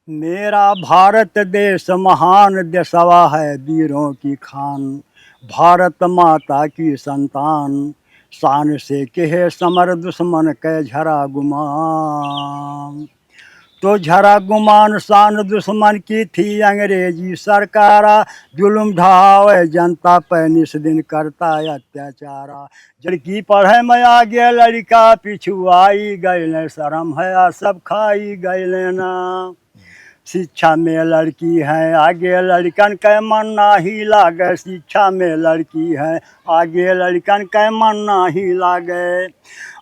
मेरा भारत देश महान देशवा है वीरों की खान। भारत माता की संतान, शान से कहे समर दुश्मन कै झरा गुमान। तो झरा गुमान शान दुश्मन की थी अंग्रेजी सरकारा। जुल्म ढावे जनता पे निस दिन करता अत्याचारा। लड़की पढ़े में आगे लड़का पिछुआई गए, शर्म है सब खाई गए ना। शिक्षा में लड़की है आगे लड़कन के मन नाही लागे। शिक्षा में लड़की है आगे लड़कन के मन नाही लागे।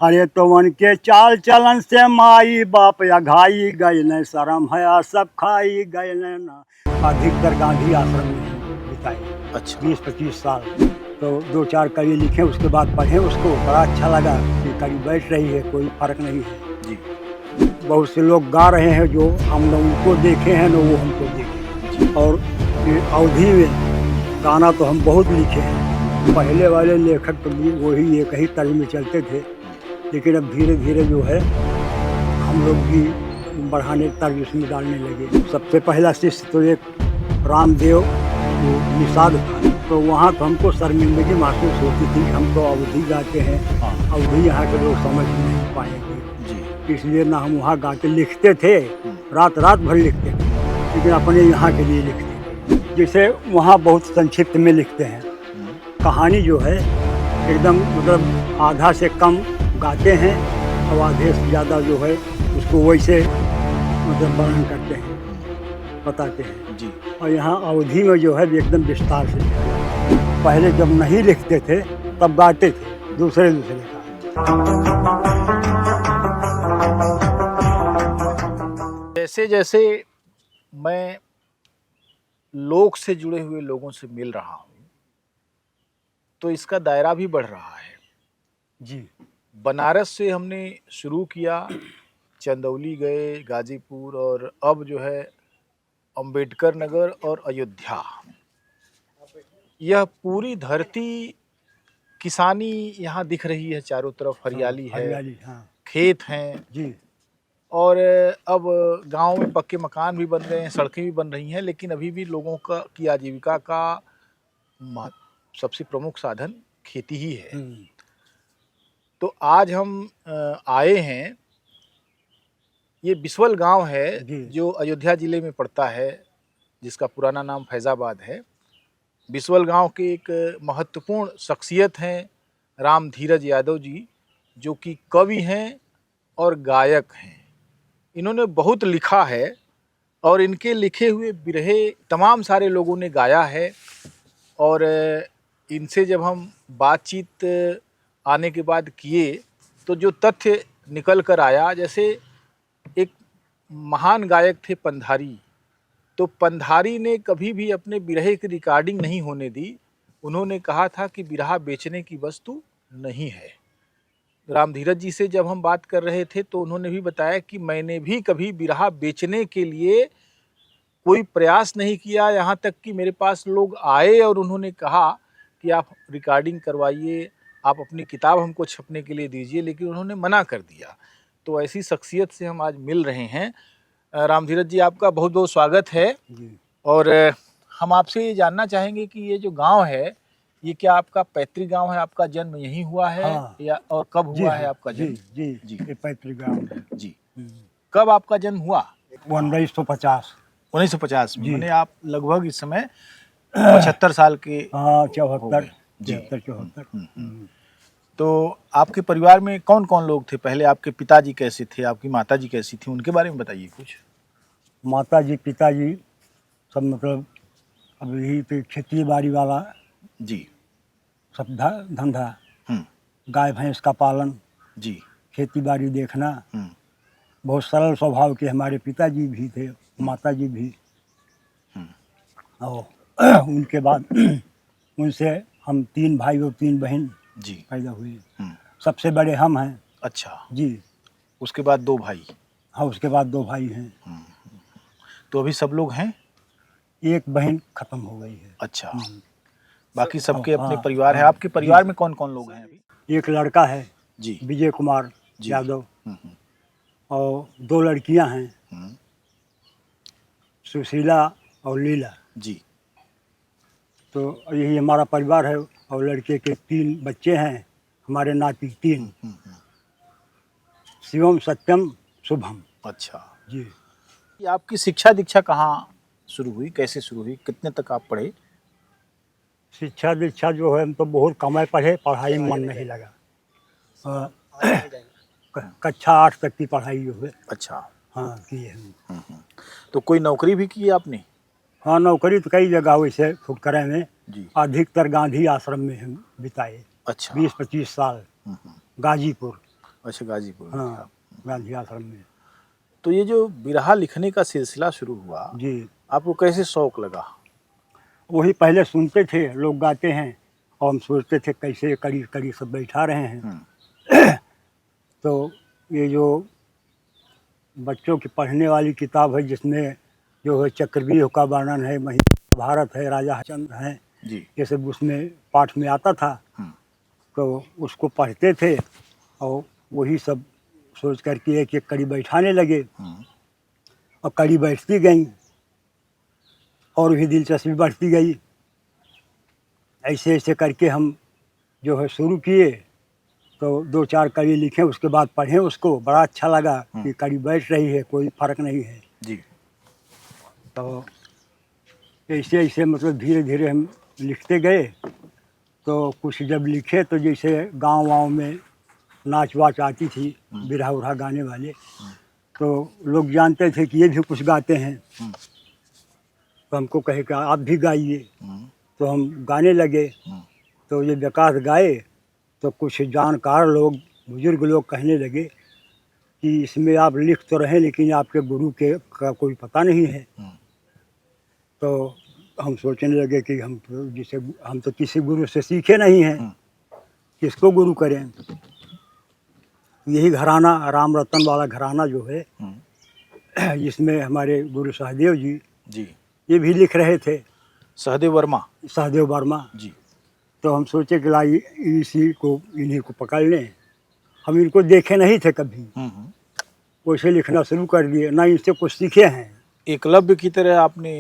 अरे तो उनके चाल चलन से माई बाप अघाई गए न, शर्म है सब खाई गए ना। अधिकतर गांधी आश्रम में बिताए। अच्छा। 20-25 साल। तो 2-4 कवि लिखे, उसके बाद पढ़े उसको, बड़ा अच्छा लगा कि कवि बैठ रही है, कोई फर्क नहीं है जी। बहुत से लोग गा रहे हैं जो हम लोग उनको देखे हैं ना, वो हमको देखे। और ये अवधि में गाना तो हम बहुत लिखे हैं। पहले वाले लेखक तो भी वही एक ही तर्ज में चलते थे, लेकिन अब धीरे धीरे जो है हम लोग भी बढ़ाने तर्ज उसमें डालने लगे। सबसे पहला शिष्य तो एक रामदेव वो निषाद था, तो वहाँ तो हमको शर्मिंदगी महसूस होती थी। हम तो अवधि गाते हैं, अवधि यहाँ के लोग समझ नहीं पाएंगे, इसलिए ना हम वहाँ गा के लिखते थे, रात रात भर लिखते थे, लेकिन अपने यहाँ के लिए लिखते थे। जैसे वहाँ बहुत संक्षिप्त में लिखते हैं, कहानी जो है एकदम मतलब आधा से कम गाते हैं और आधे से ज़्यादा जो है उसको वैसे मतलब वर्णन करते हैं, बताते हैं जी। और यहाँ अवधि में जो है एकदम विस्तार से लिखा जाता है। पहले जब नहीं लिखते थे तब गाते थे दूसरे का। जैसे जैसे मैं लोक से जुड़े हुए लोगों से मिल रहा हूँ, तो इसका दायरा भी बढ़ रहा है। जी। बनारस से हमने शुरू किया, चंदौली गए, गाजीपुर, और अब जो है अंबेडकर नगर और अयोध्या। यह पूरी धरती किसानी यहाँ दिख रही है, चारों तरफ हरियाली है, हरियाली, हाँ। खेत हैं जी। और अब गांव में पक्के मकान भी बन रहे हैं, सड़कें भी बन रही हैं, लेकिन अभी भी लोगों की आजीविका का सबसे प्रमुख साधन खेती ही है। तो आज हम आए हैं, ये बिस्वल गांव है जो अयोध्या जिले में पड़ता है, जिसका पुराना नाम फैजाबाद है। बिस्वल गांव के एक महत्वपूर्ण शख्सियत हैं राम धीरज यादव जी, जो कि कवि हैं और गायक हैं। इन्होंने बहुत लिखा है और इनके लिखे हुए बिरहे तमाम सारे लोगों ने गाया है। और इनसे जब हम बातचीत आने के बाद किए तो जो तथ्य निकल कर आया, जैसे एक महान गायक थे पंधारी, तो पंधारी ने कभी भी अपने बिरहे की रिकॉर्डिंग नहीं होने दी। उन्होंने कहा था कि बिरहा बेचने की वस्तु नहीं है। राम धीरज जी से जब हम बात कर रहे थे तो उन्होंने भी बताया कि मैंने भी कभी बिरहा बेचने के लिए कोई प्रयास नहीं किया, यहाँ तक कि मेरे पास लोग आए और उन्होंने कहा कि आप रिकॉर्डिंग करवाइए, आप अपनी किताब हमको छपने के लिए दीजिए, लेकिन उन्होंने मना कर दिया। तो ऐसी शख्सियत से हम आज मिल रहे हैं। राम धीरज जी, आपका बहुत बहुत स्वागत है। और हम आपसे ये जानना चाहेंगे कि ये जो गांव है, ये क्या आपका पैतृक गांव है? आपका जन्म यहीं हुआ है? हाँ। या और कब हुआ है आपका जन्म? जी जी, ये पैतृक गांव है जी। कब आपका जन्म हुआ? 1950। 1950 में, मैंने आप लगभग इस समय 75 साल के। हाँ, हो 74 गए। 74। तो आपके परिवार में कौन कौन लोग थे? पहले आपके पिताजी कैसे थे, आपकी माताजी कैसी थी, उनके बारे में बताइए कुछ। माता जी पिताजी सब मतलब अब यही पे खेती बाड़ी वाला जी। सब धंधा, हम्म। गाय भैंस का पालन, जी। खेती बाड़ी देखना। बहुत सरल स्वभाव के हमारे पिताजी भी थे, माता जी भी। और उनके बाद उनसे हम 3 भाई और 3 बहन जी पैदा हुए। सबसे बड़े हम हैं। अच्छा जी। उसके बाद 2 भाई? हाँ, उसके बाद 2 भाई हैं। तो अभी सब लोग हैं? एक बहन खत्म हो गई है। अच्छा। बाकी सबके अपने हाँ, परिवार है। हाँ, आपके परिवार में कौन कौन लोग हैं अभी? एक लड़का है जी। विजय कुमार जी। यादव, और 2 लड़कियां हैं। सुशीला और लीला। जी। तो यही हमारा परिवार है और लड़के के 3 बच्चे हैं, हमारे नाती 3, शिवम, सत्यम, शुभम। अच्छा। जी। ये आपकी शिक्षा दीक्षा कहाँ शुरू हुई, कैसे शुरू हुई, कितने तक आप पढ़े? शिक्षा दीक्षा जो है हम तो बहुत कम पढ़े, पढ़ाई में मन नहीं लगा। कक्षा 8 तक की पढ़ाई जो है अच्छा। हाँ की है हम। तो कोई नौकरी भी की है आपने? हाँ, नौकरी तो कई जगह वैसे फुटकरे में, जी। अधिकतर गांधी आश्रम में हम बिताए। अच्छा। 20-25 साल गाजीपुर। अच्छा, गाजीपुर में थे हाँ, आप। गांधी आश्रम में। तो ये जो बिरहा लिखने का सिलसिला शुरू हुआ, जी। आपको कैसे शौक लगा? वही पहले सुनते थे लोग गाते हैं और हम सोचते थे कैसे कड़ी कड़ी सब बैठा रहे हैं। तो ये जो बच्चों की पढ़ने वाली किताब है जिसमें जो है चक्रव्यूह का वर्णन है, महाभारत है, राजा हरिश्चंद्र हैं, जी। ये सब उसमें पाठ में आता था। तो उसको पढ़ते थे और वही सब सोच करके एक एक कड़ी बैठाने लगे और कड़ी बैठती गई और भी दिलचस्पी बढ़ती गई। ऐसे ऐसे करके हम जो है शुरू किए। तो 2-4 कड़ी लिखे, उसके बाद पढ़े उसको, बड़ा अच्छा लगा कि कड़ी बैठ रही है, कोई फर्क नहीं है जी। तो ऐसे ऐसे मतलब धीरे धीरे हम लिखते गए। तो कुछ जब लिखे तो जैसे गांव वाँव में नाच वाच आती थी, बिरहा उरहा गाने वाले, तो लोग जानते थे कि ये भी कुछ गाते हैं। तो हमको कहे कि आप भी गाइए। तो हम गाने लगे। तो ये विकास गाए तो कुछ जानकार लोग, बुजुर्ग लोग कहने लगे कि इसमें आप लिख तो रहे लेकिन आपके गुरु के का कोई पता नहीं है। तो हम सोचने लगे कि हम तो किसी गुरु से सीखे नहीं हैं, किसको गुरु करें। यही घराना, राम रतन वाला घराना जो है, जिसमें हमारे गुरु सहदेव जी जी। ये भी लिख रहे थे। सहदेव वर्मा। सहदेव वर्मा जी। तो हम सोचे कि लाई इन्हीं को पकड़ लें। हम इनको देखे नहीं थे कभी, वैसे लिखना शुरू कर दिए, ना इनसे कुछ सीखे हैं। एकलव्य की तरह आपने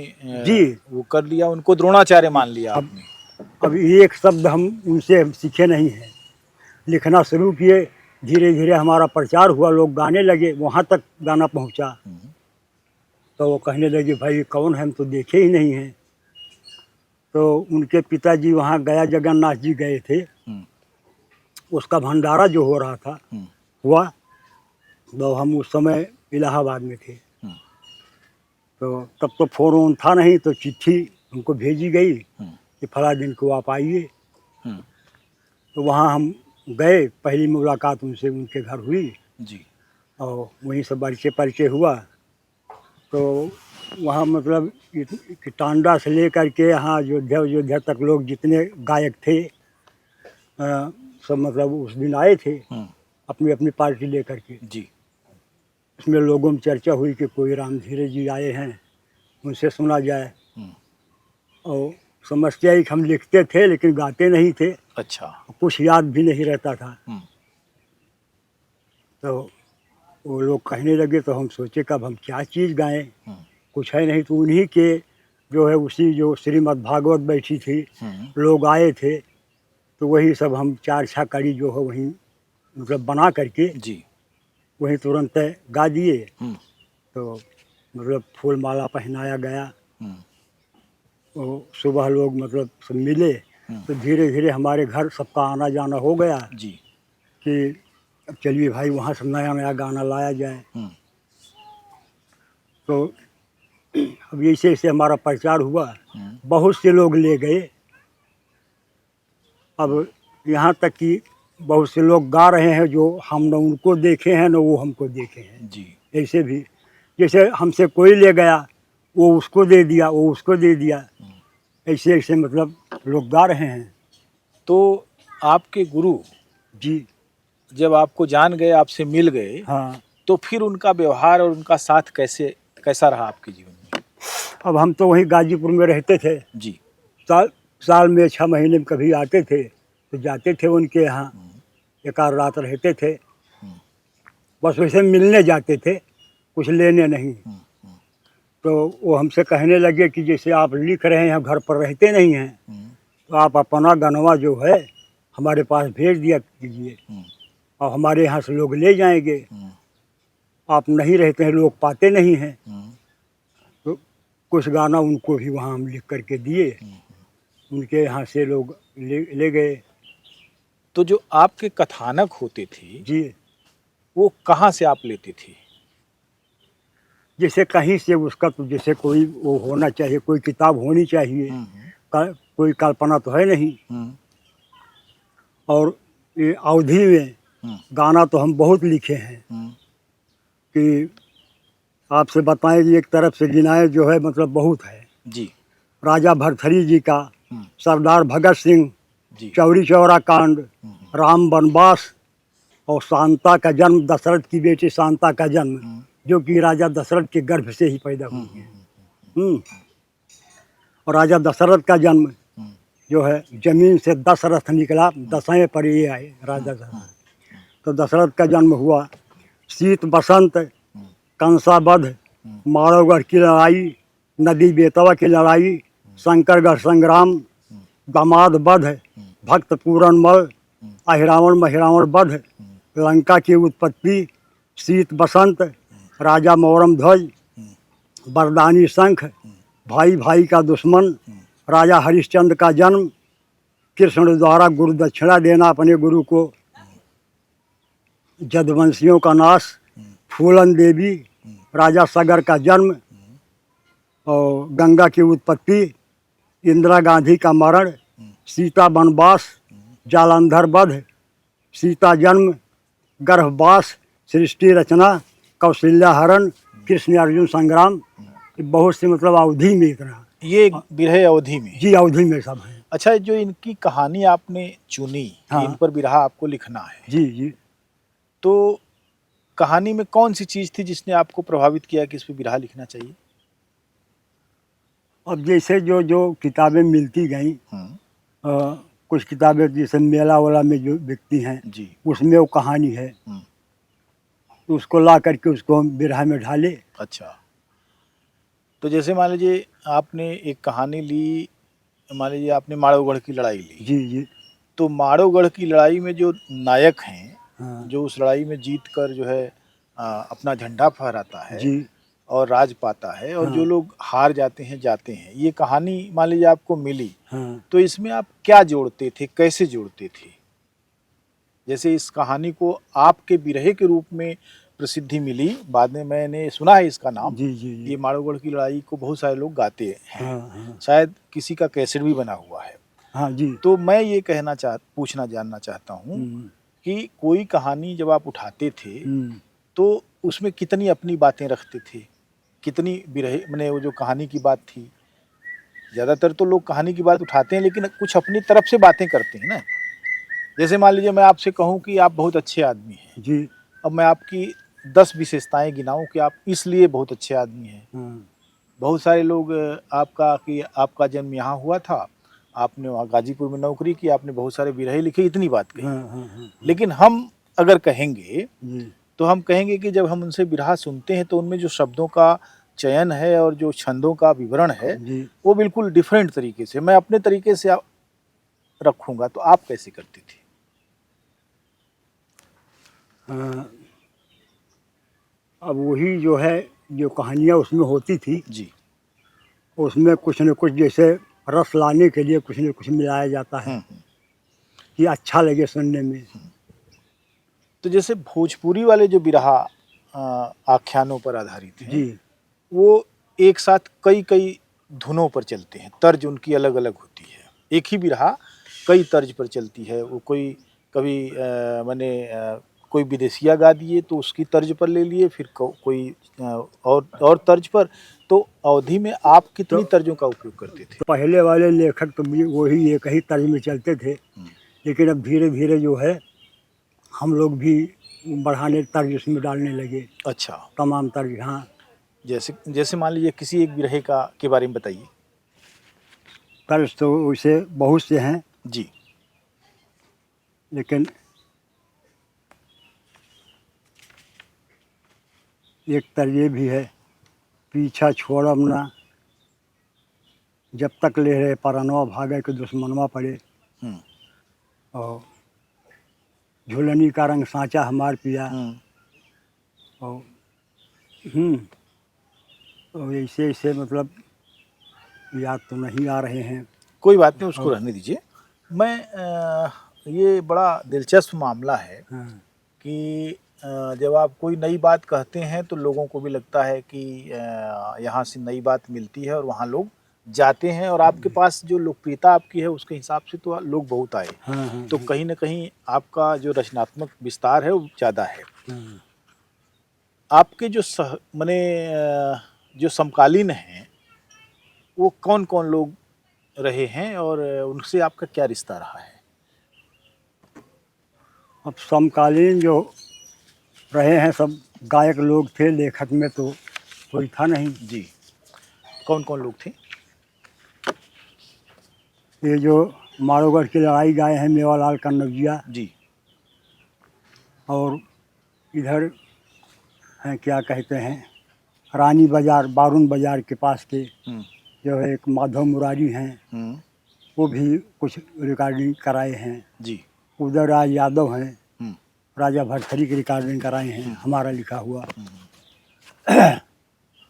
जी वो कर लिया, उनको द्रोणाचार्य मान लिया आपने। अब एक शब्द हम उनसे सीखे नहीं हैं। लिखना शुरू किए, धीरे धीरे हमारा प्रचार हुआ, लोग गाने लगे, वहाँ तक गाना पहुँचा। तो वो कहने लगे भाई कौन है, हम तो देखे ही नहीं हैं। तो उनके पिताजी वहाँ गया जगन्नाथ जी गए थे, उसका भंडारा जो हो रहा था हुआ। तो हम उस समय इलाहाबाद में थे। तो तब तो फ़ोन वोन था नहीं, तो चिट्ठी हमको भेजी गई कि फला दिन को आप आइए। तो वहाँ हम गए, पहली मुलाकात उनसे उनके घर हुई जी। और वहीं से परिचय हुआ। तो वहाँ मतलब कि टांडा से लेकर के यहाँ अयोध्या तक लोग जितने गायक थे सब मतलब उस दिन आए थे अपनी अपनी पार्टी लेकर के। जी। उसमें लोगों में चर्चा हुई कि कोई राम धीरे जी आए हैं, उनसे सुना जाए। और समस्या ही हम लिखते थे लेकिन गाते नहीं थे। अच्छा। कुछ याद भी नहीं रहता था। तो वो लोग कहने लगे तो हम सोचे कि अब हम क्या चीज़ गाएं, कुछ है नहीं। तो उन्हीं के जो है उसी जो श्रीमद् भागवत बैठी थी, लोग आए थे, तो वही सब हम 4-6 कड़ी जो है वहीं मतलब बना करके जी। वहीं तुरंत गा दिए। तो मतलब फूल माला पहनाया गया। तो सुबह लोग मतलब सब मिले। तो धीरे धीरे हमारे घर सबका आना जाना हो गया जी। कि अब चलिए भाई वहाँ से नया नया गाना लाया जाए। तो अब ऐसे ऐसे हमारा प्रचार हुआ, बहुत से लोग ले गए। अब यहाँ तक कि बहुत से लोग गा रहे हैं जो हम न उनको देखे हैं न वो हमको देखे हैं जी। ऐसे भी, जैसे हमसे कोई ले गया वो उसको दे दिया, वो उसको दे दिया, ऐसे ऐसे मतलब लोग गा रहे हैं। तो आपके गुरु जी जब आपको जान गए, आपसे मिल गए, हाँ। तो फिर उनका व्यवहार और उनका साथ कैसा रहा आपके जीवन में? अब हम तो वहीं गाजीपुर में रहते थे। जी। साल में 6 महीने में कभी आते थे तो जाते थे उनके यहाँ, एक आध रात रहते थे। बस वैसे मिलने जाते थे, कुछ लेने नहीं। तो वो हमसे कहने लगे कि जैसे आप लिख रहे हैं, घर पर रहते नहीं हैं, तो आप अपना गनवा जो है हमारे पास भेज दिया कीजिए और हमारे यहाँ से लोग ले जाएंगे। आप नहीं रहते हैं, लोग पाते नहीं हैं। तो कुछ गाना उनको भी वहाँ हम लिख करके दिए, उनके यहाँ से लोग ले गए। तो जो आपके कथानक होते थे जी, वो कहाँ से आप लेते थे? जैसे कहीं से उसका तो जैसे कोई वो होना चाहिए, कोई किताब होनी चाहिए। कोई कल्पना तो है नहीं। और ये अवधि में गाना तो हम बहुत लिखे हैं कि आपसे बताएं कि एक तरफ से गिनाए जो है मतलब बहुत है जी। राजा भरथरी जी का, सरदार भगत सिंह, जी। चौरी चौरा कांड, राम वनवास और शांता का जन्म, दशरथ की बेटी शांता का जन्म, जो कि राजा दशरथ के गर्भ से ही पैदा हुई है। और राजा दशरथ का जन्म जो है, जमीन से 10 रथ निकला, 10वें पर ये आए राजा दशरथ। तो दशरथ का जन्म हुआ। शीत बसंत, कंसावध, माड़ोगढ़ की लड़ाई, नदी बेतवा की लड़ाई, शंकरगढ़ संग्राम, दामाद वध, भक्त पूरण मल, अहिरावण महिरावण वध, लंका की उत्पत्ति, शीत बसंत, राजा मोरम ध्वज, बरदानी शंख, भाई भाई का दुश्मन, राजा हरिश्चंद्र का जन्म, कृष्ण द्वारा गुरु दक्षिणा देना अपने गुरु को, जदवंशियों का नाश, फूलन देवी, राजा सगर का जन्म और गंगा की उत्पत्ति, इंदिरा गांधी का मरण, सीता वनवास, जालंधर वध, सीता जन्म, गर्भवास, सृष्टि रचना, कौशल्या हरण, कृष्ण अर्जुन संग्राम, बहुत सी मतलब अवधि में इतना। ये बिरहे अवधि में? जी, अवधि में सब है। अच्छा, जो इनकी कहानी आपने चुनी, हाँ। इन पर बिरहा आपको लिखना है, जी जी। तो कहानी में कौन सी चीज थी जिसने आपको प्रभावित किया कि इस पर बिरहा लिखना चाहिए? अब जैसे जो जो किताबें मिलती गई, कुछ किताबें जैसे मेला वाला में जो बिकती हैं जी। उसमें वो कहानी है, तो उसको ला करके उसको हम बिरहा में ढाले। अच्छा, तो जैसे मान लीजिए आपने एक कहानी ली, मान लीजिए आपने माड़ोगढ़ की लड़ाई ली। जी जी। तो माड़ोगढ़ की लड़ाई में जो नायक हैं, हाँ। जो उस लड़ाई में जीत कर जो है अपना झंडा फहराता है जी। और राज पाता है, और हाँ। जो लोग हार जाते हैं, ये कहानी मान लीजिए आपको मिली, हाँ। तो इसमें आप क्या जोड़ते थे, कैसे जोड़ते थे? जैसे इस कहानी को आपके बिरहे के रूप में प्रसिद्धि मिली, बाद में मैंने सुना है इसका नाम। जी जी जी। ये माड़ोगढ़ की लड़ाई को बहुत सारे लोग गाते हैं। हाँ हाँ। शायद किसी का कैसेट भी बना हुआ है। हाँ जी। तो मैं ये जानना चाहता हूँ कि कोई कहानी जब आप उठाते थे तो उसमें कितनी अपनी बातें रखते थे, कितनी बिरहे मैंने वो जो कहानी की बात थी, ज़्यादातर तो लोग कहानी की बात उठाते हैं लेकिन कुछ अपनी तरफ से बातें करते हैं ना। जैसे मान लीजिए मैं आपसे कहूँ कि आप बहुत अच्छे आदमी हैं जी। अब मैं आपकी 10 विशेषताएं गिनाऊं कि आप इसलिए बहुत अच्छे आदमी हैं। बहुत सारे लोग आपका जन्म यहाँ हुआ था, आपने वहाँ गाजीपुर में नौकरी की, आपने बहुत सारे बिरहे लिखे, इतनी बात कही। लेकिन हम अगर कहेंगे तो हम कहेंगे कि जब हम उनसे बिरहा सुनते हैं तो उनमें जो शब्दों का चयन है और जो छंदों का विवरण है वो बिल्कुल डिफरेंट तरीके से, मैं अपने तरीके से रखूंगा, तो आप कैसे करते थे? अब वही जो है, जो कहानियाँ उसमें होती थी जी, उसमें कुछ न कुछ जैसे रस लाने के लिए कुछ न कुछ मिलाया जाता है कि अच्छा लगे सुनने में। तो जैसे भोजपुरी वाले जो बिरहा आख्यानों पर आधारित हैं, जी। वो एक साथ कई कई धुनों पर चलते हैं, तर्ज उनकी अलग अलग होती है। एक ही बिरहा कई तर्ज पर चलती है, वो कोई कभी कोई विदेशिया गा दिए तो उसकी तर्ज पर ले लिए, फिर कोई और तर्ज पर। तो अवधि में आप कितनी तर्जों का उपयोग करते थे? पहले वाले लेखक तो वही एक ही तर्ज में चलते थे, लेकिन अब धीरे धीरे जो है हम लोग भी बढ़ाने तर्ज उसमें डालने लगे। अच्छा, तमाम तर्ज। हाँ, जैसे मान लीजिए किसी एक बिरहे के बारे में बताइए। तर्ज तो वैसे बहुत से हैं जी, लेकिन एक तर्ज ये भी है पीछा छोड़ब ना, जब तक ले रहे परनवा भागे के दुश्मनवा पड़े, हम्म, और झुलनी का रंग सांचा हमार पिया, हम्म, और और ऐसे ऐसे मतलब याद तो नहीं आ रहे हैं। कोई बात नहीं, उसको रहने दीजिए। मैं ये बड़ा दिलचस्प मामला है हाँ, कि जब आप कोई नई बात कहते हैं तो लोगों को भी लगता है कि यहाँ से नई बात मिलती है और वहाँ लोग जाते हैं, और आपके पास जो लोकप्रियता आपकी है उसके हिसाब से तो लोग बहुत आए। हाँ, हाँ, तो कहीं ना कहीं आपका जो रचनात्मक विस्तार है वो ज़्यादा है। हाँ। आपके जो माने जो समकालीन हैं वो कौन कौन लोग रहे हैं और उनसे आपका क्या रिश्ता रहा है? अब समकालीन जो रहे हैं सब गायक लोग थे, लेखक में तो कोई था नहीं। जी, कौन कौन लोग थे? ये जो माड़ोगढ़ की लड़ाई गाए हैं मेवालाल कन्नौजिया, जी, और इधर हैं क्या कहते हैं, रानी बाजार, बारून बाजार के पास के हम्म, जो है एक माधव मुरारी हैं, हम्म, वो भी कुछ रिकॉर्डिंग कराए हैं। जी, उदय राज यादव हैं, हम्म, राजा भरथरी की रिकॉर्डिंग कराए हैं, हमारा लिखा हुआ।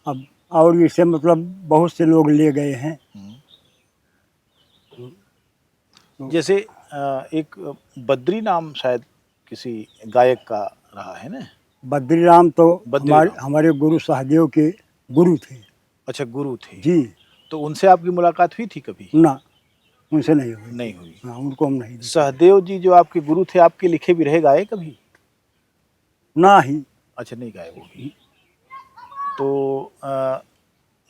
अब और इससे मतलब बहुत से लोग ले गए हैं। जैसे एक बद्री नाम शायद किसी गायक का रहा है ना? बद्रीराम तो बद्रीराम। हमारे गुरु सहदेव के गुरु थे। अच्छा, गुरु थे। जी। तो उनसे आपकी मुलाकात हुई थी कभी? ना, उनसे नहीं हुई। नहीं हुई। हाँ, उनको हम नहीं देखे। सहदेव जी जो आपके गुरु थे, आपके लिखे बिरहे गाए कभी? ना ही। अच्छा, नहीं गाए वो भी। तो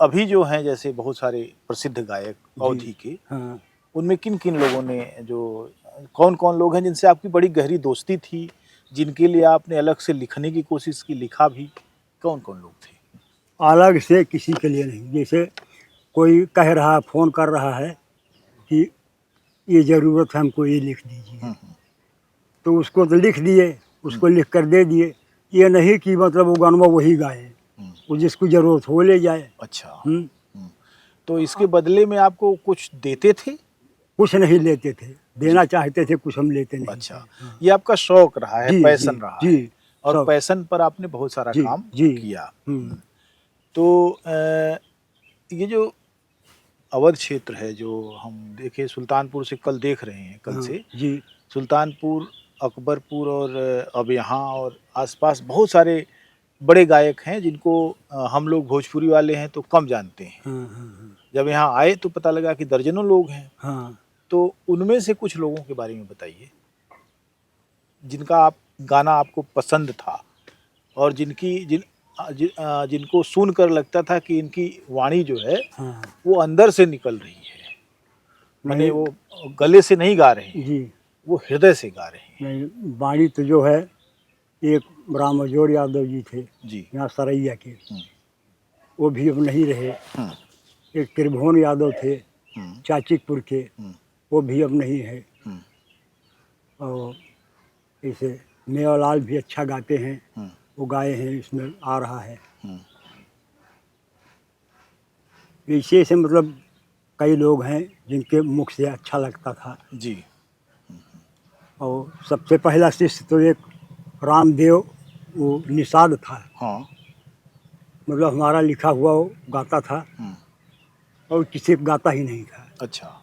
अभी जो हैं जैसे बहुत सारे प्रसिद्ध गायक अवधि के, हाँ, उनमें किन किन लोगों ने जो कौन कौन लोग हैं जिनसे आपकी बड़ी गहरी दोस्ती थी, जिनके लिए आपने अलग से लिखने की कोशिश की, लिखा भी? कौन कौन लोग थे? अलग से किसी के लिए नहीं। जैसे कोई कह रहा, फोन कर रहा है कि ये ज़रूरत है हमको, ये लिख दीजिए, तो उसको तो लिख दिए, उसको लिख कर दे दिए। ये नहीं कि मतलब वो गाना वही गाए, वो जिसको ज़रूरत हो वो ले जाए। अच्छा। हम्म, तो इसके बदले में आपको कुछ देते थे? कुछ नहीं लेते थे, देना चाहते थे, कुछ हम लेते नहीं। अच्छा, ये आपका शौक रहा है, जी, पैशन जी, रहा जी, है, और सब। पैशन पर आपने बहुत सारा जी, काम जी। किया। हम्म, तो ये जो अवध क्षेत्र है, जो हम देखे सुल्तानपुर से कल देख रहे हैं, कल हाँ, से जी, सुल्तानपुर, अकबरपुर और अब यहाँ और आसपास बहुत सारे बड़े गायक हैं जिनको हम लोग भोजपुरी वाले हैं तो कम जानते हैं। हाँ, हाँ, जब यहाँ आए तो पता लगा कि दर्जनों लोग हैं। हाँ। तो उनमें से कुछ लोगों के बारे में बताइए जिनका गाना आपको पसंद था, और जिनको सुनकर लगता था कि इनकी वाणी जो है हाँ, वो अंदर से निकल रही है, माने नहीं, वो गले से नहीं गा रहे हैं, जी, वो हृदय से गा रहे हैं। नहीं, बाणी तो जो है, एक रामजोर यादव जी थे जी। यहाँ सरैया के, वो भी अब नहीं रहे। हम्म, एक त्रिभुवन यादव थे हम्म, चाचिकपुर के, हम्म, वो भी अब नहीं है। हम्म, और ऐसे मेवालाल भी अच्छा गाते हैं, हम्म, वो गाए हैं, इसमें आ रहा है। हम्म, ऐसे ऐसे मतलब कई लोग हैं जिनके मुख से अच्छा लगता था। जी। और सबसे पहला शिष्य तो एक रामदेव, वो निषाद था, हाँ। मतलब हमारा लिखा हुआ वो गाता था, और किसी को गाता ही नहीं था। अच्छा।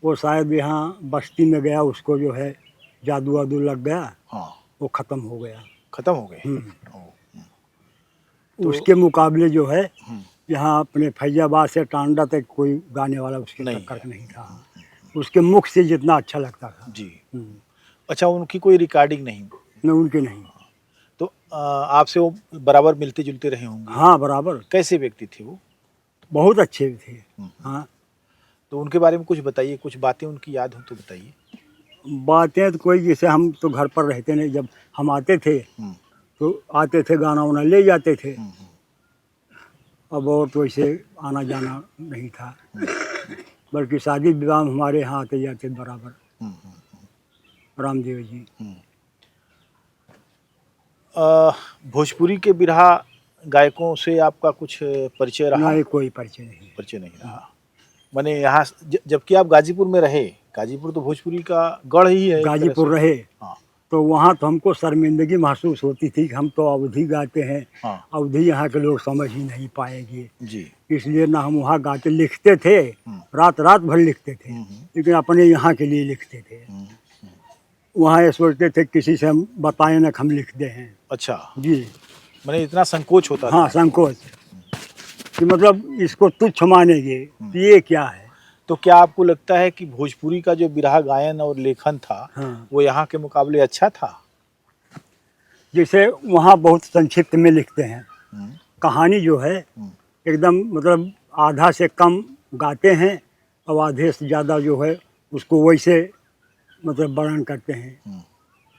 वो शायद यहाँ बस्ती में गया, उसको जो है जादू वादू लग गया, हाँ, वो ख़त्म हो गया। खत्म हो गए। ओ, तो उसके मुकाबले जो है हम्म, यहाँ अपने फैजाबाद से टांडा तक कोई गाने वाला उसके नहीं टक्कर है। नहीं था। उसके मुख से जितना अच्छा लगता था। जी। अच्छा, उनकी कोई रिकॉर्डिंग नहीं? न, उनके नहीं। तो आपसे वो बराबर मिलते जुलते रहे होंगे? हाँ, बराबर। कैसे व्यक्ति थे वो? बहुत अच्छे थे। हाँ, तो उनके बारे में कुछ बताइए, कुछ बातें उनकी याद हो तो बताइए। बातें तो कोई, जैसे हम तो घर पर रहते नहीं, जब हम आते थे तो आते थे, गाना वाना ले जाते थे। अब और तो ऐसे आना जाना नहीं था, बल्कि शादी विवाह में हमारे यहाँ आते जाते बराबर रामदेव जी। भोजपुरी के बिरहा गायकों से आपका कुछ परिचय रहा? नहीं, कोई परिचय नहीं। परिचय नहीं रहा। माने यहाँ जबकि आप गाजीपुर में रहे, गाजीपुर तो भोजपुरी का गढ़ ही है एक तरह गाजीपुर से। रहे हाँ तो वहाँ तो हमको शर्मिंदगी महसूस होती थी कि हम तो अवधी गाते हैं, हाँ अवधी यहाँ के लोग समझ ही नहीं पाएंगे, जी। इसलिए ना हम वहाँ गाते, लिखते थे, हम्म, रात रात भर लिखते थे, हम्म, लेकिन अपने यहाँ के लिए लिखते थे। हम्म। वहाँ ये सोचते थे किसी से हम बताएं ना कि हम लिखते हैं। अच्छा, जी माने इतना संकोच होता हाँ, था। संकोच कि मतलब इसको तुच्छ मानेंगे कि ये क्या है। तो क्या आपको लगता है कि भोजपुरी का जो बिरहा गायन और लेखन था हाँ, वो यहाँ के मुकाबले अच्छा था? जैसे वहाँ बहुत संक्षिप्त में लिखते हैं, हम्म, कहानी जो है हम्म, एकदम मतलब आधा से कम गाते हैं और आधे से ज़्यादा जो है उसको वैसे मतलब वर्णन करते हैं, हम्म,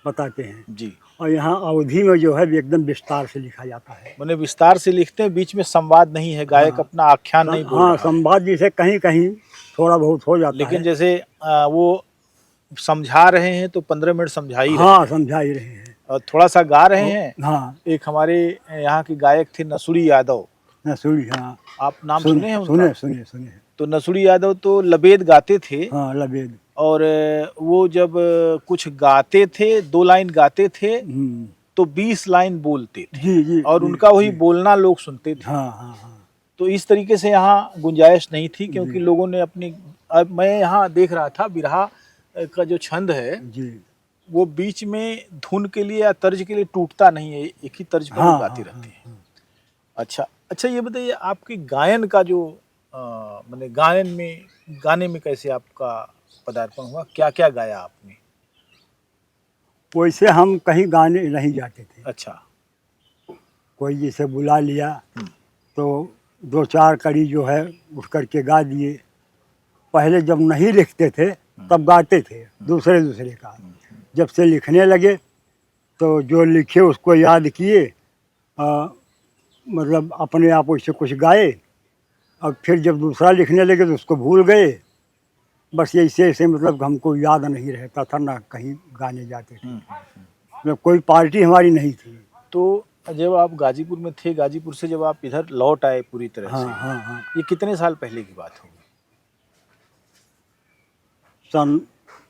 बताते हैं। जी। और यहाँ अवधि में जो है एकदम विस्तार से लिखा जाता है। माने विस्तार से लिखते हैं, बीच में संवाद नहीं है, गायक हाँ, अपना आख्यान नहीं बोल हाँ, रहा है। संवाद जैसे कहीं कहीं थोड़ा बहुत हो जाता लेकिन है। जैसे वो समझा रहे हैं तो 15 मिनट समझा ही रहे हाँ, हैं, समझा ही रहे हैं। और थोड़ा सा गा रहे हैं। हाँ, एक हमारे यहाँ के गायक थे नसुड़ी यादव, नसूरी, हाँ, आप नाम सुने सुने हैं उनका? सुने सुने सुने। तो नसुड़ी यादव तो लबेद गाते थे, हाँ, लबेद। और वो जब कुछ गाते थे, 2 लाइन गाते थे तो 20 लाइन बोलते थे, जी जी और जी, उनका वही जी। बोलना लोग सुनते थे। हाँ हाँ हाँ तो इस तरीके से यहाँ गुंजाइश नहीं थी, क्योंकि जी। लोगों ने अपनी, अब मैं यहाँ देख रहा था बिरहा का जो छंद है जी। वो बीच में धुन के लिए या तर्ज के लिए टूटता नहीं है, एक ही तर्ज पर वो हाँ गाते हाँ रहते हैं। हाँ। अच्छा अच्छा, ये बताइए आपके गायन का जो माने गायन में, गाने में कैसे आपका पदार्पण हुआ, क्या क्या गाया आपने? वैसे हम कहीं गाने नहीं जाते थे, अच्छा। कोई जैसे बुला लिया हम्म, तो 2-4 कड़ी जो है उठ करके गा दिए। पहले जब नहीं लिखते थे तब गाते थे दूसरे दूसरे का। जब से लिखने लगे तो जो लिखे उसको याद किए, मतलब अपने आप उससे कुछ गाए, और फिर जब दूसरा लिखने लगे तो उसको भूल गए। बस ऐसे ऐसे मतलब हमको याद नहीं रहता था, ना कहीं गाने जाते थे, मतलब कोई पार्टी हमारी नहीं थी। तो जब आप गाजीपुर में थे, गाजीपुर से जब आप इधर लौट आए पूरी तरह हाँ से, हाँ हाँ, ये कितने साल पहले की बात होगी? सन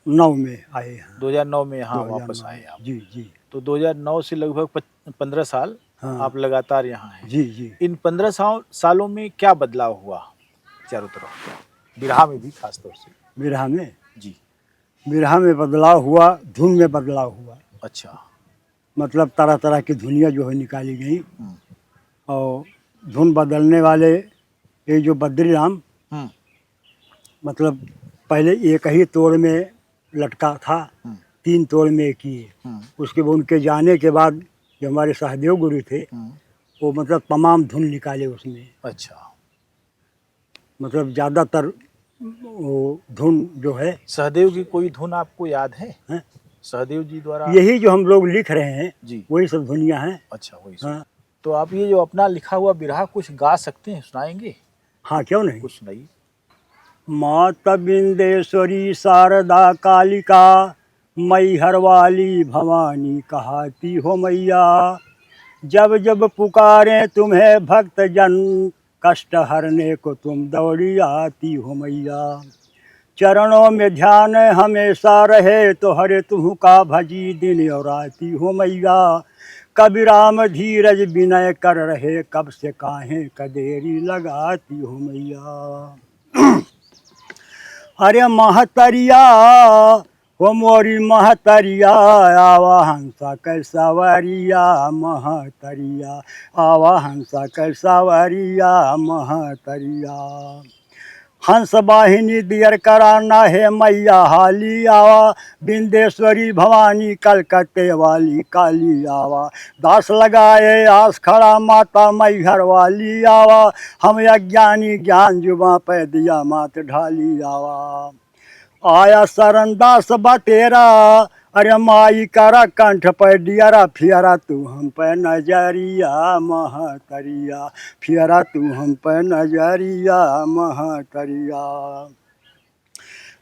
9 में आए हैं। 2009 में यहाँ 2009 वापस आए आप। जी जी। तो 2009 से लगभग 15 साल हाँ, आप लगातार यहाँ हैं। जी जी। इन 15 सालों में क्या बदलाव हुआ चारों तरफ, बिरहा में भी खास तौर से? बिरहा में, जी। बिरहा में बदलाव हुआ, धुन में बदलाव हुआ। अच्छा। मतलब तरह तरह की धुनियाँ जो है निकाली गई, हम्म, और धुन बदलने वाले ये जो बद्रीराम, हम्म, मतलब पहले एक ही तोड़ में लटका था, हम्म, 3 तोड़ में किए। हम्म, उसके बाद उनके जाने के बाद जो हमारे सहदेव गुरु थे हम्म, वो मतलब तमाम धुन निकाले उसमें, अच्छा। मतलब ज़्यादातर वो धुन जो है, सहदेव की कोई धुन आपको याद है? हैं? सहदेव जी द्वारा? यही जो हम लोग लिख रहे हैं जी। वही सब धुनियाँ हैं। अच्छा, वही सुन। हाँ तो आप ये जो अपना लिखा हुआ बिरहा कुछ गा सकते हैं, सुनाएंगे? हाँ, क्यों नहीं। कुछ सुनाइए। माता बिंदेश्वरी शारदा कालिका, मैहर वाली भवानी कहाती हो मैया, जब जब पुकारें तुम्हें भक्त जन, कष्ट हरने को तुम दौड़ी आती हो मैया। चरणों में ध्यान हमेशा रहे तो हरे तुम का भजी दिन और आती हो मैया। कबीराम धीरज विनय कर रहे, कब से काहे कदेरी लगाती हो मैया। अरे महतरिया हो मोरी महतरिया, आवा हंसा कैसा वरिया महतरिया, आवा हंसा कैसा वरिया महतरिया। हंस वाहिनी दियर कराना है मैया हाली आवा, बिंदेश्वरी भवानी कलकत्ते वाली काली आवा। दास लगाए आस खड़ा माता मैहर वाली आवा, हम अज्ञानी ज्ञान जुबा पे दिया मात ढाली आवा। आया शरण दास बतेरा, अरे माई करा कंठ पर डियरा, फियरा तू हम पे नजरिया महतरिया, फियरा तू हम पे नजरिया महतरिया।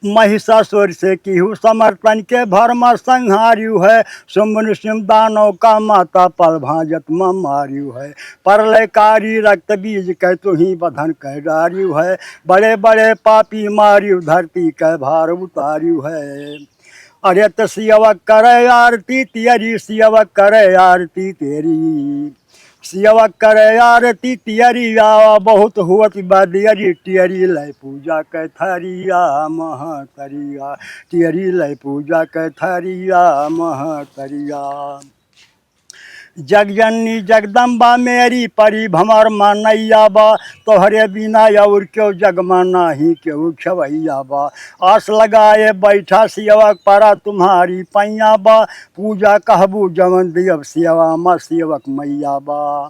महिषासुर से किहु समर्पण के भरम संहार्यु है। शुंभ निशुंभ दानव का माता पल भाजत में मार्यु है। प्रलयकारी रक्त बीज कह तुही बधन कह डार्यु है। बड़े बड़े पापी मार्यु धरती कह भार उतार्यु है। अरे तो सियवक करे आरती तियरी, सियवक करे आरती तेरी, सियवक करे आरती तियरी। आवा बहुत हुअत बदियरी, टियरी लय पूजा कै थरिया महतरिया, टियरी लय पूजा कै थरिया महतरिया। जगजननी जगदम्बा मेरी परी भमर मानैया बा, तोहरे बिना और क्यों जग में नाही क्यों खवैया बा। आस लगाए बैठा सियवक परा तुम्हारी पैया बा, पूजा कहबू जवन दियब सियवा मा सियवक मैया बा।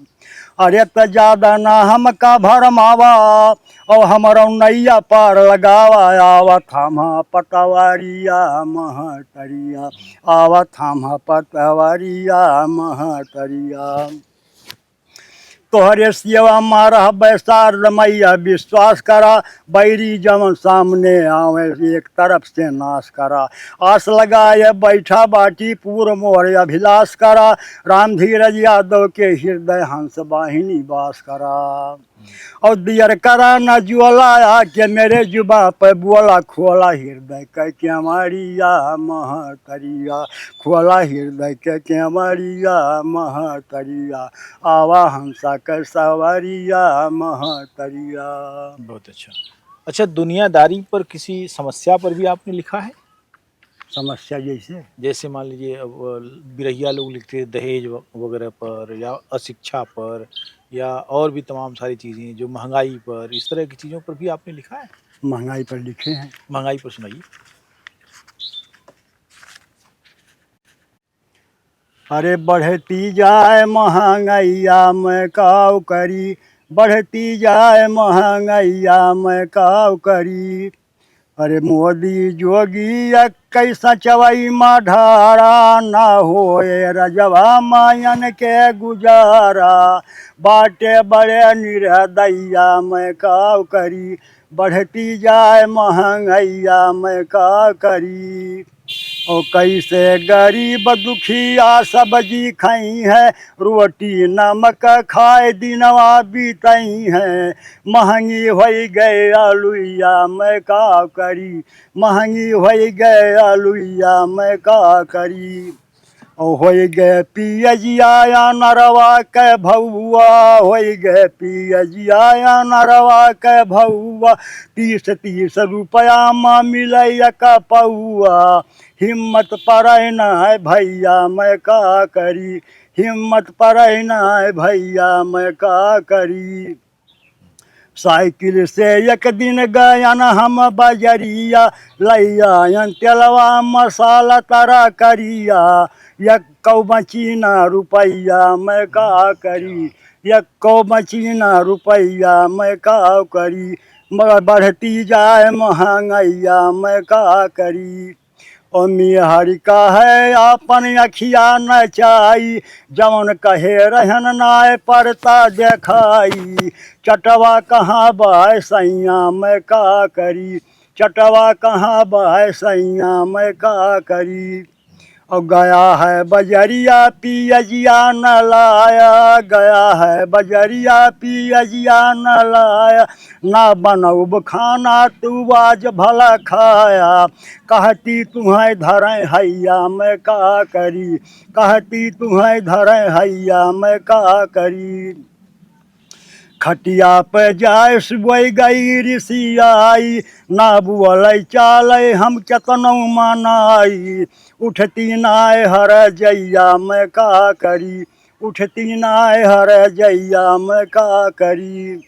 अरे त ज्यादा ना हमका भरमावा, और हमरो नैया पार लगावा। आवा थामा पतवारिया महतरिया, आवा थामा पतवारिया महतरिया। तोहरे सियवा मारा बैसार मैया विश्वास करा, बैरी जवन सामने आवे एक तरफ से नाश करा। आस लगाए बैठा बाटी पूर्व मोर अभिलाष करा, राम धीरज यादव के हृदय हंस वाहिनी वास करा। और दियर करा न जुअला के मेरे जुबा पे बोला, खोला हृदय के केवड़िया महतरिया, खोला हृदय के केवड़िया महतरिया। आवा हंसा के सवारिया महतरिया। बहुत अच्छा। अच्छा, दुनियादारी पर किसी समस्या पर भी आपने लिखा है? समस्या जैसे जैसे मान लीजिए अब बिरहिया लोग लिखते हैं दहेज वगैरह पर, या अशिक्षा पर, या और भी तमाम सारी चीज़ें जो महंगाई पर, इस तरह की चीज़ों पर भी आपने लिखा है? महंगाई पर लिखे हैं। महंगाई पर सुनाइए। अरे बढ़ती जाए महंगैया मैं काव करी, बढ़ती जाए महंगैया मैं काव करी। अरे मोदी जोगी कैसा चवई माढ़ारा, ना होए रजवा मायन के गुजारा। बाटे बड़े निर्दया मैं काव करी, बढ़ती जाए महंगैया मैं का करी। और कैसे गरीब दुखिया सब्जी खाई है, रोटी नमक खाए दिनवा बीतई है। महंगी हो गए आलुया मैं का करी, महंगी हो गए आलुया मैं का करी। और हो गए पियजिया नरवा के भौआ, हो गए पियजिया नरवा के भौआ। 30-30 रुपया में मिलैया का पौआ, हिम्मत पड़े ना है भैया मैं का करी, हिम्मत पड़े ना है भैया मैं का करी। साइकिल से एक दिन गया न हम बजरिया, लैया तेलवा मसाला तरा करिया। एक कौ बचीना रुपैया मैं का करी, एक कौ बचीना रुपैया मैं का करी। मगर बढ़ती जाए महंगैया मैं का करी। और मिहर का है अपन अखिया नचाई, जवन कहे रहन नाय पड़ता देखाई। चटवा कहाँ बाय सैया मैं का करी, चटवा कहाँ बाय सैया मैं का करी। और गया है बजरिया पियजिया न लाया, गया है बजरिया पियजिया न लाया। ना बनौब खाना तू आज भला खाया, कहती तुम्हें धरें हैया मैं का करी, कहती तुम्हें धरें हैया मैं का करी। खटिया पे जाए सुबह गई ऋषियाई, ना बुअल चाल हम केतनौ मनाई। उठती नाय हर जैया मैं का करी, उठती नाय हर जैया मैं का करी।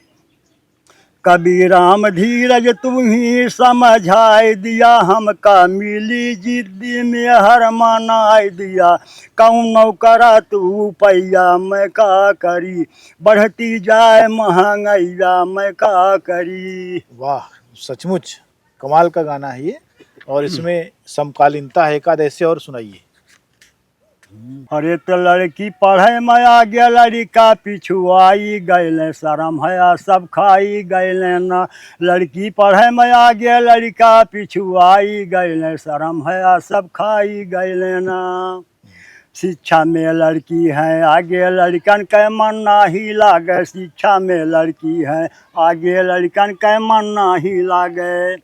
कभी राम धीरज तुम ही समझाए दिया, हमका मिली जिद्दी में हर मनाए दिया। कौनो करा तू पैया मैं का करी, बढ़ती जाए महंगैया मैं का करी। वाह, सचमुच कमाल का गाना है ये, और इसमें समकालीनता है। एक आध ऐसे और सुनाइए। अरे तो लड़की पढ़े में आगे लड़का पिछुआई गैले, शर्म हया सब खाई गैले ना। लड़की पढ़े में आगे लड़का पिछुआई गैले, शर्म हया सब खाई गैले ना। शिक्षा में लड़की है आगे लड़कन के मन नाही लागे, शिक्षा में लड़की है आगे लड़कन के मन नाही लागे।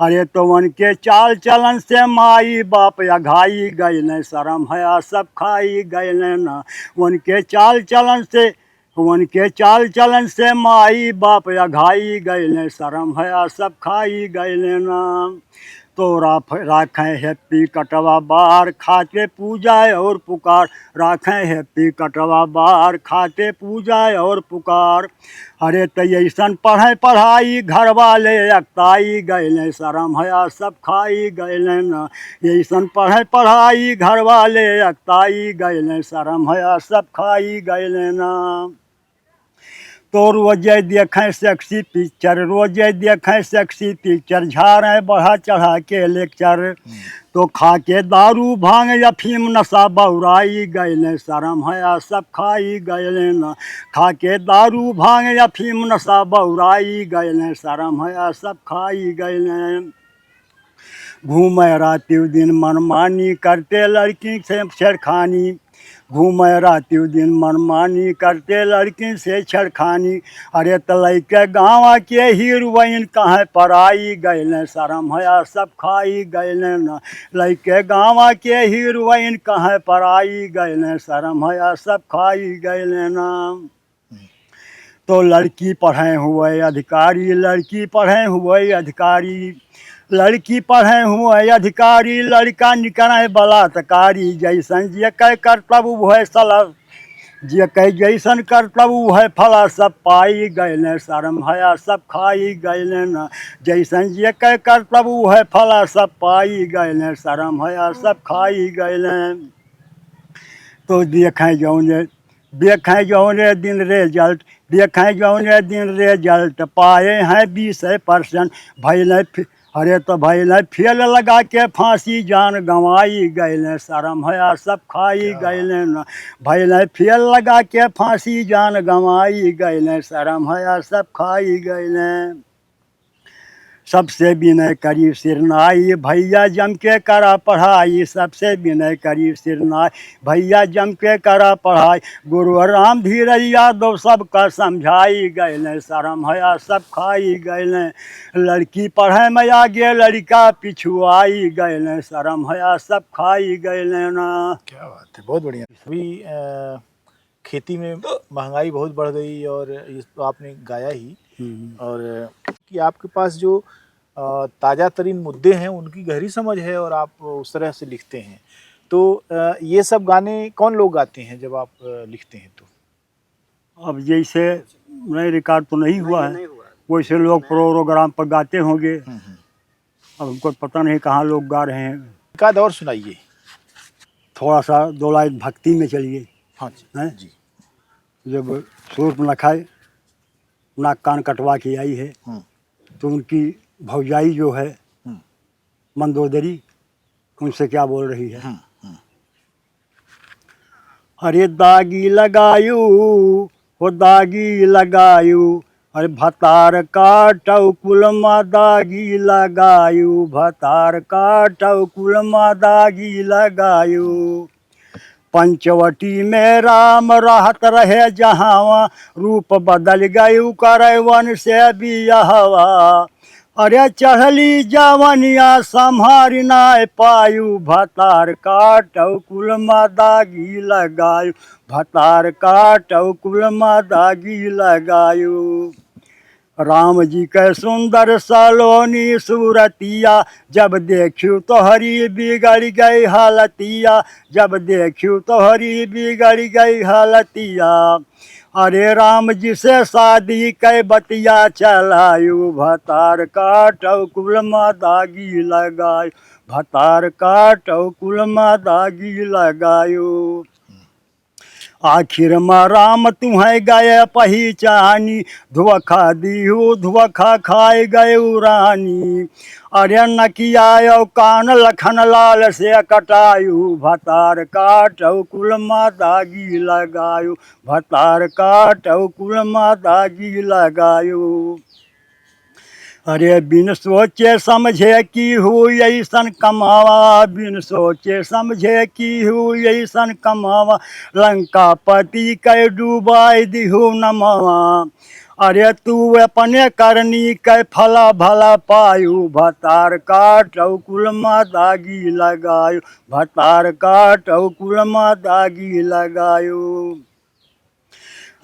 अरे तो उनके चाल चलन से माई बाप अघाई गए न, शर्म हया सब खाई गए ना। उनके चाल चलन से माई बाप अघाई गए न, शर्म हया सब खाई गए ना। तो राखें हैप्पी कटवा बार खाते पूजा और पुकार, राखें हैप्पी कटवा बार खाते पूजा और पुकार। अरे तो ऐसन पढ़े पढ़ाई घर वाले अकताई गए, शर्म हया सब खाई गए ना। ऐसन पढ़े पढ़ाई घर वाले अकताई गए, शर्म हया सब खाई गए ना। तो रोजे देखें सेक्सी पिक्चर, रोजे देखें सेक्सी पिक्चर, झाड़ें बढ़ा चढ़ा के लेक्चर। तो खा के दारू भांग अफीम नशा बौराई गए, शर्म हया सब खाई गए ना। खा के दारू भांग अफीम नशा बौराई गए, शर्म हया सब खाई गए। घूमे राति दिन मनमानी करते लड़की से छेड़खानी, घूमे राति दिन मनमानी करते लड़की से छेड़खानी। अरे तलई के गाँव के हीरोइन कहाँ पराई गए, शर्म हया सब खाई गए न। लइके गाँव के हीरोइन कहाँ पराई गए, शर्म हया सब खाई गए न। तो लड़की पढ़े हुए अधिकारी, लड़की पढ़े हुए अधिकारी, लड़की पढ़े हुए अधिकारी, लड़का निकले बलात्कारी। जैसन जे कह कर्तव्य वह सला, जे कह जैसन कर्तव्य वह फला सब पाई गए, शर्म हया सब खाई गए न। जैसन जे कह कर्तव्य वह फला सब पाई गए, शर्म हया सब खाई गए। तो देखें जौने दिन रिजल्ट, देखें जौने दिन रिजल्ट पाए हैं 20% भैल। अरे तो भैल फेल लगा के फांसी जान गंवाई गए, शर्म हया सब खाई गए न। भैल फेल लगा के फांसी जान गंवाई गए, शर्म हया सब खाई गए। सबसे विनय करी सिरनाई भैया जम के करा पढ़ाई, सबसे विनय करी सिरनाई भैया जम के करा पढ़ाई। गुरु राम धीरैया दो सबका समझाई गए, शर्म हया सब खाई गए। लड़की पढ़े में आगे लड़का पिछुआई गए, शर्म हया सब खाई गए ना। क्या बात है, बहुत बढ़िया। अभी खेती में महंगाई बहुत बढ़ गई और इस तो आपने गाया ही, और कि आपके पास जो ताज़ा तरीन मुद्दे हैं उनकी गहरी समझ है और आप उस तरह से लिखते हैं। तो ये सब गाने कौन लोग गाते हैं जब आप लिखते हैं? तो अब जैसे नए रिकॉर्ड तो नहीं हुआ है, वैसे लोग प्रोग्राम पर गाते होंगे। अब हमको पता नहीं कहाँ लोग गा रहे हैं। का दौर सुनाइए। थोड़ा सा 2 लाइन भक्ति में चलिए। हाँ जी, हैं जी। जब सूर्पनखा नाक कान कटवा के आई है तो उनकी भौजाई जो है मंदोदरी, उनसे क्या बोल रही है? अरे दागी लगायू हो दागी लगायू, अरे भतार काटौ कुलमा दागी लगायू, भतार काटौ कुलमा दागी लगायू। पंचवटी में राम रहत रहे जहावा, रूप बदल गयू करे वन से बियाहवा। अरे चढ़ली जवनिया संहारी नाय पायू, भतार काटौ कुलमा दागी लगायू, भतार काटौ कुलमा दागी लगायू। राम जी के सुंदर सलोनी सूरतिया, जब देखू तोहरी बिगड़ गई हालतिया, जब देखू तोहरी बिगड़ गई हालतिया। अरे राम जी से शादी कै बतिया चलायू, भतार काटौ कुलमा दागी लगायू, भतार काटौ कुलमा दागी लगायू। आखिर में राम तुम्हें गए पहचानी, धुआखा दिहु धुआखा खाए गए रानी। अरे नकिया कान लखन लाल से कटायु, भतार काटौ कुल मा दागी लगायु, भतार काटौ कुल मा दागी लगायु। अरे बिन सोचे समझे की हुई ऐसन कमावा, बिन सोचे समझे की हुई ऐसन कमावा, लंकापति कै डूबाई दिहु नमवा। अरे तू अपने करनी कै फला भला पायु, भतार काटौ कुल मा दागी लगायु, भतार काटौ कुल मा दागी लगायु।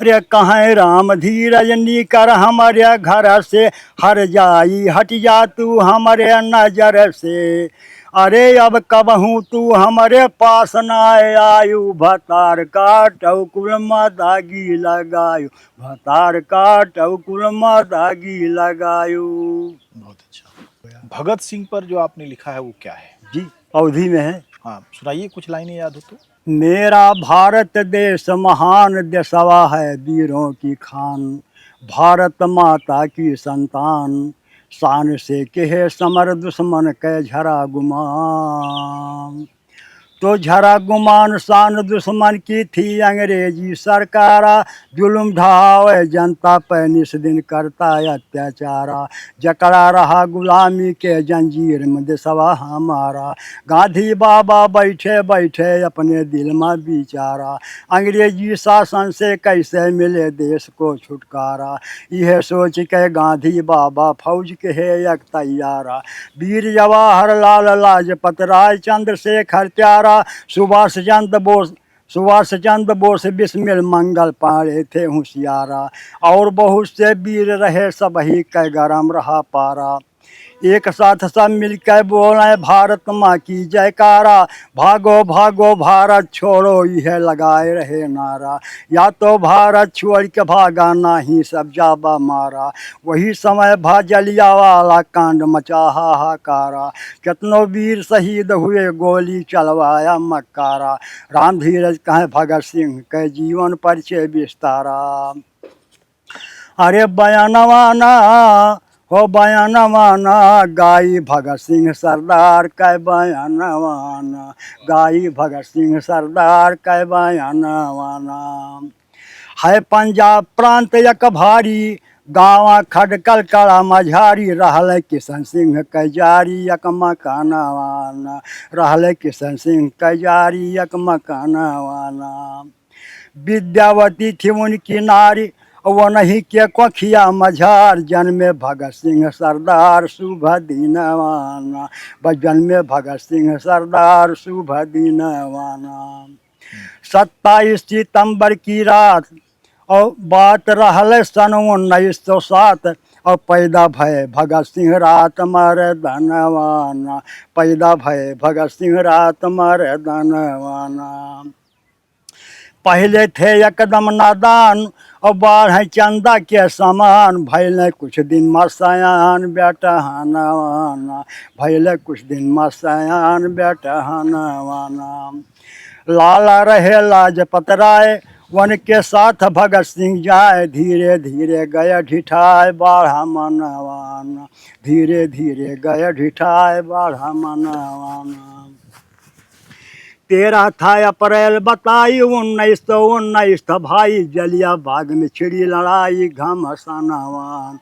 अरे कहें राम धीरज निकर हमारे घर से, हर जाई हट जा तू हमारे नजर से। अरे अब कबहू तू हमारे पास न आयु, भतार काटौ कुल मा दागी लगायु, भतार काटौ कुल मा दागी लगायु। बहुत अच्छा। भगत सिंह पर जो आपने लिखा है वो क्या है? जी अवधि में है। हाँ सुनाइए, कुछ लाइनें याद हो तो। मेरा भारत देश महान देशवा है वीरों की खान, भारत माता की संतान, शान से कहे समर दुश्मन कै झरा गुमान। तो झरा गुमान शान दुश्मन की थी अंग्रेजी सरकारा, जुल्म ढावे जनता पे निस दिन करता अत्याचारा। जकड़ा रहा गुलामी के जंजीर में देशवा हमारा, गांधी बाबा बैठे बैठे अपने दिल में बिचारा। अंग्रेजी शासन से कैसे मिले देश को छुटकारा, यह सोच के गांधी बाबा फौज के है एक तैयारा। वीर जवाहरलाल लाजपत राय चंद्रशेखर त्यारा, सुभाष चंद्र बोस बिस्मिल मंगल पारे थे होशियारा। और बहुत से वीर रहे सब ही कै गरम रहा पारा, एक साथ सब मिलकर बोले भारत माँ की जयकारा। भागो भागो भारत छोड़ो यह लगाए रहे नारा, या तो भारत छोड़ के भागा नहीं सब जाबा मारा। वही समय जलिया वाला कांड मचा हाहाकारा, कितनों वीर शहीद हुए गोली चलवाया मक्कारा। राम धीरज कहें भगत सिंह के जीवन परिचय विस्तारा। अरे बयानवाना हो बयानवाना, गाई भगत सिंह सरदार कै बयानवाना, गाई भगत सिंह सरदार कै बयानवाना। है पंजाब प्रांत एक भारी, गाँव खडकल कड़ा मझारी, रहल किशन सिंह कै जारी एक मकानवाना, रहल किशन सिंह कै जारी एक मकानवाना। विद्यावती थी उनकी नारी, वो नहीं के कोखिया मझार, जन्मे भगत सिंह सरदार शुभ दीनवाना, जन्मे भगत सिंह सरदार शुभ दीनवाना। 27 सितंबर की रात और बात रहल सन 1907, और पैदा भय भगत सिंह रात मर्दनवाना, पैदा भय भगत सिंह रात मर्दनवाना। पहले थे एकदम नादान और बाढ़ चंदा के समान, भैले कुछ दिन मसयान बेटा हनवाना, भैले कुछ दिन मसयान बेटा हनवाना। लाला रहे लाजपत राय वन के साथ भगत सिंह जाए, धीरे धीरे गए ढिठाए बाढ़ा मनवाना, धीरे धीरे गए ढिठाए बाढ़ा मनवाना। 13 था अप्रैल बताई 1919 था भाई, जलिया बाग में छिड़ी लड़ाई घमसानावान,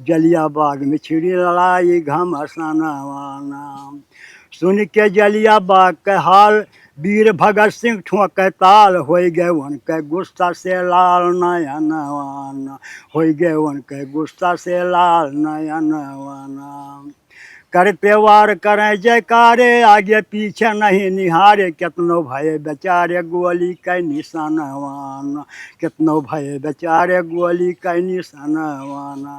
जलिया बाग में छिड़ी लड़ाई घमसानावाना। सुन के जलिया बाग के हाल वीर भगत सिंह ठोक ताल, हो गए उनके गुस्सा से लाल नयनवाना, हो गए उनके गुस्सा से लाल नयनवाना। करते वार करें जयकारे, आगे पीछे नहीं निहारे, कितनों भय बेचारे गोली कै निशानवाना, कितनों भय बेचारे गोली कै निशानवाना।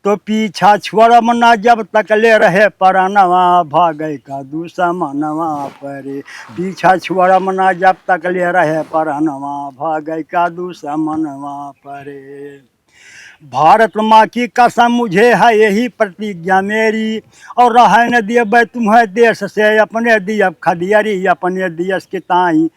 तो पीछा छोड़म ना जब तक ले रहे परनवा, भागे का दुश्मनवा परे, पीछा छोड़म ना जब तक ले रहे परनवा, भागे का दुश्मनवा परे। भारत माँ की कसम मुझे है यही प्रतिज्ञा मेरी, और रह न दिए तुम्हें देश से अपने दिया खदियरी, अपने देश की ताई।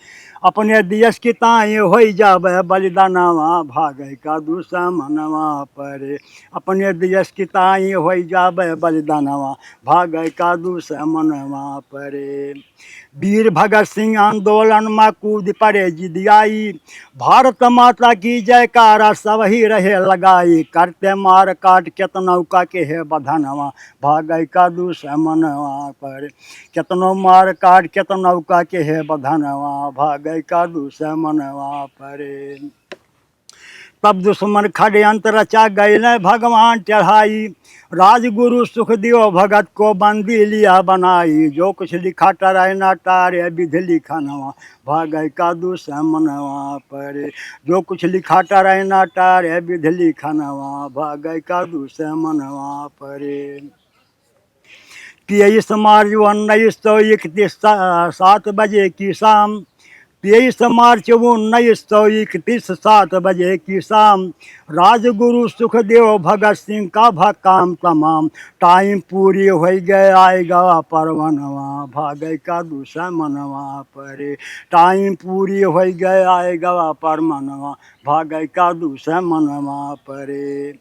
अपने देश की ताई होई जावे बलिदानवा भागे का दुश्मनवा परे। अपने देश की ताई होई जावे बलिदानवा भागे का दुश्मनवा परे। वीर भगत सिंह आंदोलन में कूद पड़े जिदियाई, भारत माता की जयकारा सब ही रहे लगाई। करते मार काट केतनौ का के है बधनवा भागे का दुश्मनवा पर। केतनो मार काट केतनौ का के है बधनवा भागे का दुश्मनवा परे। तब दुश्मन षड्यंत्र रचा गए भगवान चढ़ाई, राजगुरु सुखदेव भगत को बंदी लिया बनाई। जो कुछ लिखा टराय ना टारे विधि लिखनवा भागे का दुश्मनवा परे। जो कुछ लिखा टराय ना टारे विधि लिखनवा भागे का दुश्मनवा परे। 23 मार्च 1931 7 बजे की शाम, 23 मार्च 1931 7 बजे की शाम, राजगुरु सुखदेव भगत सिंह का भकाम तमाम। टाइम पूरी हो गए आएगा परवनवा भागे का दुश्मनवा परे। टाइम पूरी हो गए आएगा परमनवा भागे का दुश्मनवा परे।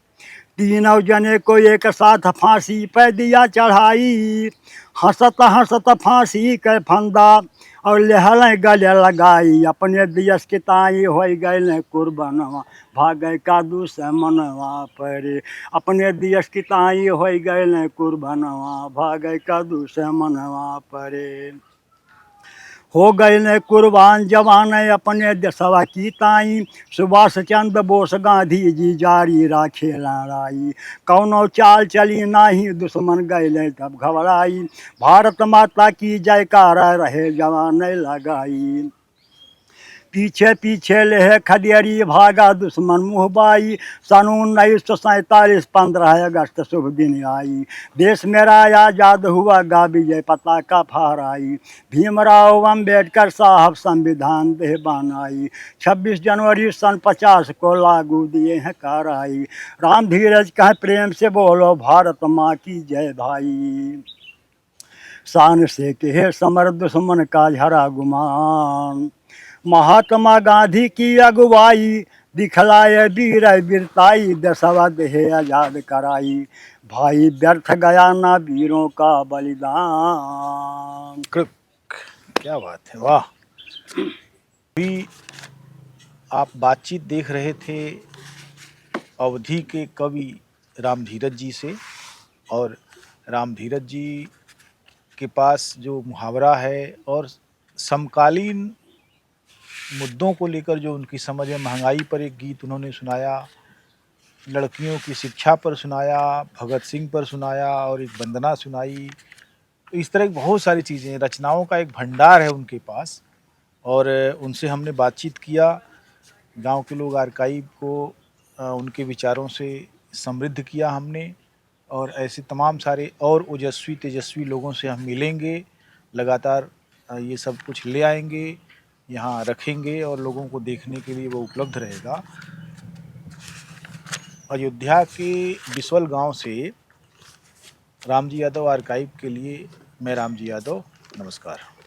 तीनों जने को एक साथ फांसी पे दिया चढ़ाई, हंसत हंसत फांसी के फंदा और लहल गले लगाई। अपने देश की ताई हो गए कुर्बानवा भागे का दुश्मनवा परे। अपने देश की ताई हो गए कुर्बानवा भागे का दुश्मनवा परे। हो गए ने कुर्बान जवान अपने देशवा की ताई। सुभाष चंद्र बोस गांधी जी जारी राखे लड़ाई। कौनो चाल चली नाही दुश्मन गए तब घबराई। भारत माता की जयकारा रहे जवान लगाई। पीछे पीछे ले खदेरी भागा दुश्मन मुहबाई। सन 1947 15 अगस्त शुभ दिन आई। देश मेरा आजाद हुआ गा विजय पताका फहराई। भीमराव अम्बेडकर साहब संविधान दे बनाई। 26 जनवरी सन 50 को लागू दिए हैं कराई। राम धीरज कह प्रेम से बोलो भारत माँ की जय भाई। शान से कहे समर दुश्मन का झरा गुमान। महात्मा गांधी की अगुवाई दिखलाए वीर वीरताई। देशवा देहे आजाद कराई। भाई व्यर्थ गया ना वीरों का बलिदान। क्या बात है, वाह। अभी आप बातचीत देख रहे थे अवधी के कवि राम धीरज जी से, और राम धीरज जी के पास जो मुहावरा है और समकालीन मुद्दों को लेकर जो उनकी समझ है, महंगाई पर एक गीत उन्होंने सुनाया, लड़कियों की शिक्षा पर सुनाया, भगत सिंह पर सुनाया और एक वंदना सुनाई। इस तरह की बहुत सारी चीज़ें, रचनाओं का एक भंडार है उनके पास। और उनसे हमने बातचीत किया। गांव के लोग आर्काइव को उनके विचारों से समृद्ध किया हमने। और ऐसे तमाम सारे और ओजस्वी तेजस्वी लोगों से हम मिलेंगे, लगातार ये सब कुछ ले आएंगे, यहाँ रखेंगे और लोगों को देखने के लिए वो उपलब्ध रहेगा। अयोध्या के बिसवल गांव से रामजी यादव आर्काइव के लिए मैं रामजी यादव, नमस्कार।